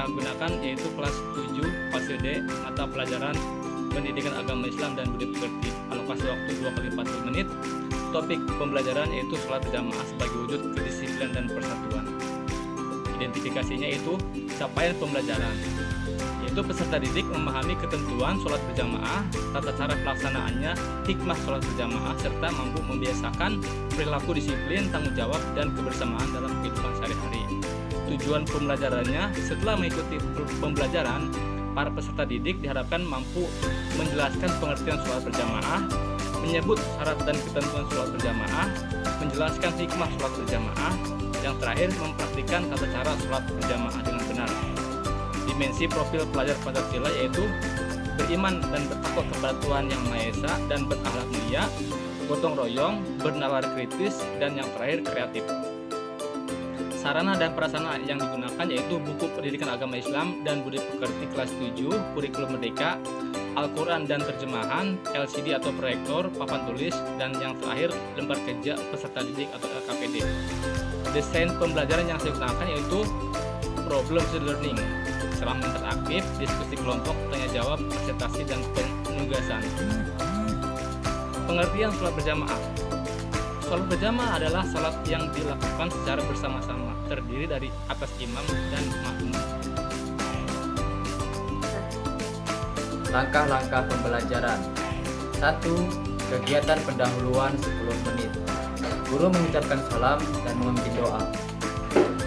saya gunakan yaitu kelas 7 fase D, mata pelajaran Pendidikan Agama Islam dan Budi Pekerti. Alokasi waktu 2 kali 40 menit. Topik pembelajaran yaitu sholat berjamaah sebagai wujud kedisiplinan dan persatuan. Identifikasinya itu capaian pembelajaran, yaitu peserta didik memahami ketentuan sholat berjamaah, tata cara pelaksanaannya, hikmah sholat berjamaah, serta mampu membiasakan perilaku disiplin, tanggung jawab, dan kebersamaan dalam kehidupan sehari-hari. Tujuan pembelajarannya, setelah mengikuti pembelajaran, para peserta didik diharapkan mampu menjelaskan pengertian sholat berjamaah, menyebut syarat dan ketentuan sholat berjamaah, menjelaskan hikmah sholat berjamaah, yang terakhir mempraktikkan tata cara sholat berjamaah dengan benar. Dimensi profil pelajar Pancasila yaitu beriman dan bertakwa kepada Tuhan Yang Maha Esa dan berakhlak mulia, gotong royong, bernalar kritis, dan yang terakhir kreatif. Sarana dan prasarana yang digunakan yaitu buku Pendidikan Agama Islam dan Budi Pekerti kelas 7, Kurikulum Merdeka, Al-Quran dan terjemahan, LCD atau proyektor, papan tulis, dan yang terakhir lembar kerja peserta didik atau LKPD. Desain pembelajaran yang saya gunakan yaitu problem based learning, ceramah interaktif, diskusi kelompok, tanya jawab, presentasi, dan penugasan. Pengertian sholat berjamaah. Sholat berjamaah adalah sholat yang dilakukan secara bersama-sama, terdiri dari atas imam dan makmum. Langkah-langkah pembelajaran. 1. Kegiatan pendahuluan 10 menit. Guru mengucapkan salam dan memimpin doa.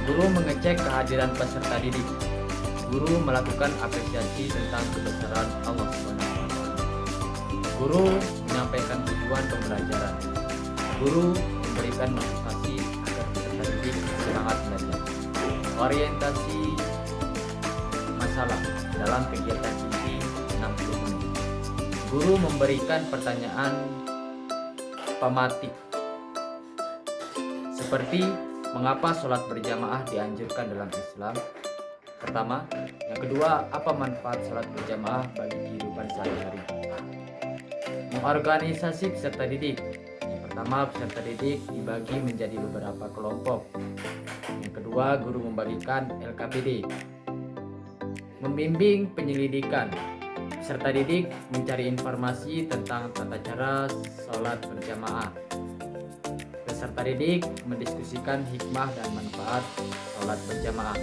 Guru mengecek kehadiran peserta didik. Guru melakukan apresiasi tentang kebesaran Allah SWT. Guru menyampaikan tujuan pembelajaran. Guru memberikan motivasi agar peserta didik semangat belajar. Orientasi masalah dalam kegiatan inti 60 menit. Guru memberikan pertanyaan pematik seperti mengapa sholat berjamaah dianjurkan dalam Islam. Pertama, yang kedua, apa manfaat sholat berjamaah bagi kehidupan sehari-hari. Mengorganisasi peserta didik. Yang pertama, peserta didik dibagi menjadi beberapa kelompok. Yang kedua, guru membagikan LKPD. Membimbing penyelidikan. Peserta didik mencari informasi tentang tata cara sholat berjamaah. Peserta didik mendiskusikan hikmah dan manfaat sholat berjamaah.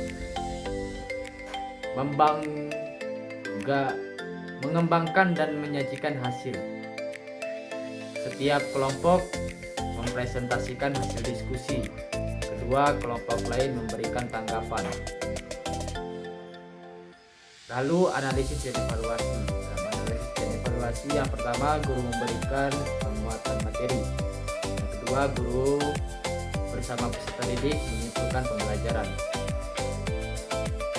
Mengembangkan dan menyajikan hasil. Setiap kelompok mempresentasikan hasil diskusi. Kedua kelompok lain memberikan tanggapan. Lalu analisis dan evaluasi. Dalam analisis dan evaluasi, yang pertama guru memberikan penguatan materi. Yang kedua, guru bersama peserta didik menyimpulkan pembelajaran.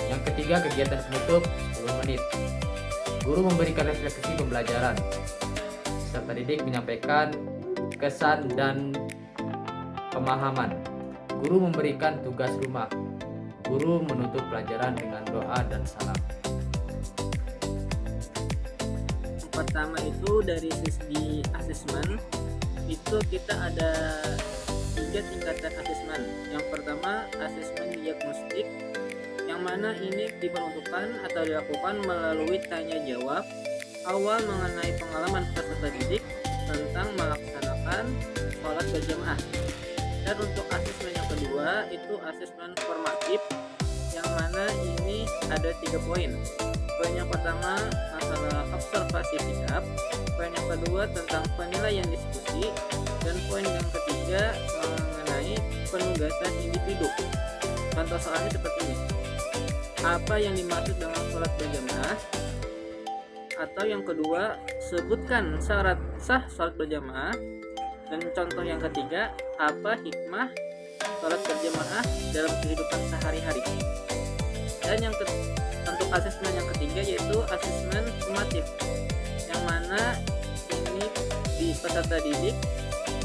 Yang ketiga, kegiatan penutup 10 menit. Guru memberikan refleksi pembelajaran. Peserta didik menyampaikan kesan dan pemahaman. Guru memberikan tugas rumah. Guru menutup pelajaran dengan doa dan salam. Pertama itu dari sisi asesmen, itu kita ada 3 tingkatan asesmen. Yang pertama, asesmen diagnostik, yang mana ini diperuntukkan atau dilakukan melalui tanya jawab awal mengenai pengalaman peserta didik tentang melaksanakan sholat berjamaah. Dan untuk asesmen yang kedua itu asesmen formatif, yang mana ini ada 3 poin. Poin yang pertama masalah observasi sikap, poin yang kedua tentang penilaian diskusi, dan poin yang ketiga mengenai penugasan individu. Contoh soalnya seperti ini. Apa yang dimaksud dengan sholat berjamaah? Atau yang kedua, sebutkan syarat sah sholat berjamaah. Dan contoh yang ketiga, apa hikmah sholat berjamaah dalam kehidupan sehari-hari. Dan untuk asesmen yang ketiga yaitu asesmen sumatif, yang mana ini di peserta didik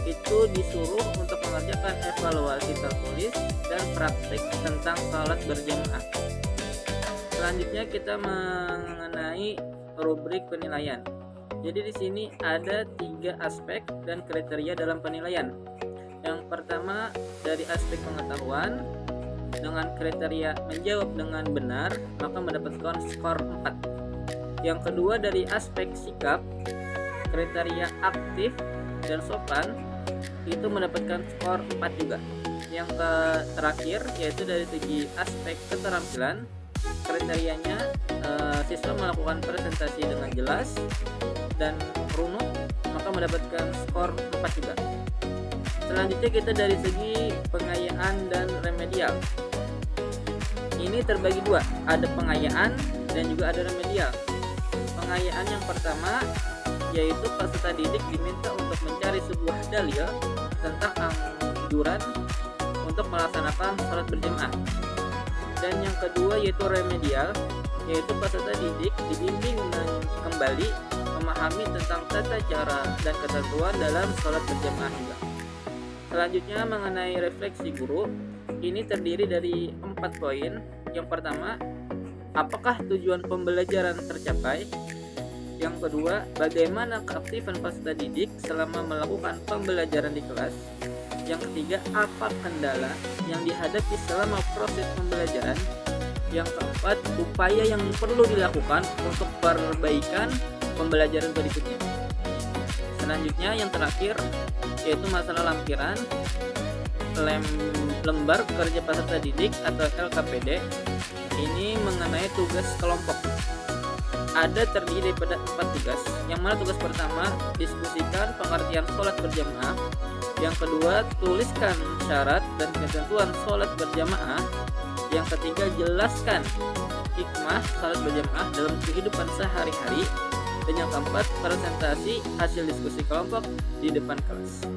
itu disuruh untuk mengerjakan evaluasi tertulis dan praktik tentang sholat berjamaah. Selanjutnya kita mengenai rubrik penilaian. Jadi di sini ada 3 aspek dan kriteria dalam penilaian. Yang pertama dari aspek pengetahuan, dengan kriteria menjawab dengan benar, maka mendapatkan skor 4. Yang kedua dari aspek sikap, kriteria aktif dan sopan itu mendapatkan skor 4 juga. Yang terakhir yaitu dari segi aspek keterampilan, kriterianya siswa melakukan presentasi dengan jelas dan runut, maka mendapatkan skor 4 juga. Selanjutnya kita dari segi pengayaan dan remedial. Ini terbagi dua, ada pengayaan dan juga ada remedial. Pengayaan yang pertama yaitu peserta didik diminta untuk mencari sebuah dalil tentang anjuran untuk melaksanakan sholat berjamaah. Dan yang kedua yaitu remedial, yaitu peserta didik dibimbing kembali memahami tentang tata cara dan ketentuan dalam sholat berjamaah juga. Selanjutnya mengenai refleksi guru, ini terdiri dari 4 poin. Yang pertama, apakah tujuan pembelajaran tercapai? Yang kedua, bagaimana keaktifan peserta didik selama melakukan pembelajaran di kelas? Yang ketiga, apa kendala yang dihadapi selama proses pembelajaran? Yang keempat, upaya yang perlu dilakukan untuk perbaikan pembelajaran berikutnya. Selanjutnya yang terakhir yaitu masalah lampiran lembar kerja peserta didik atau LKPD. Ini mengenai tugas kelompok. Ada terdiri pada 4 tugas. Yang mana tugas pertama, diskusikan pengertian sholat berjamaah. Yang kedua, tuliskan syarat dan ketentuan sholat berjamaah. Yang ketiga, jelaskan hikmah sholat berjamaah dalam kehidupan sehari-hari. Dan yang keempat, presentasi hasil diskusi kelompok di depan kelas.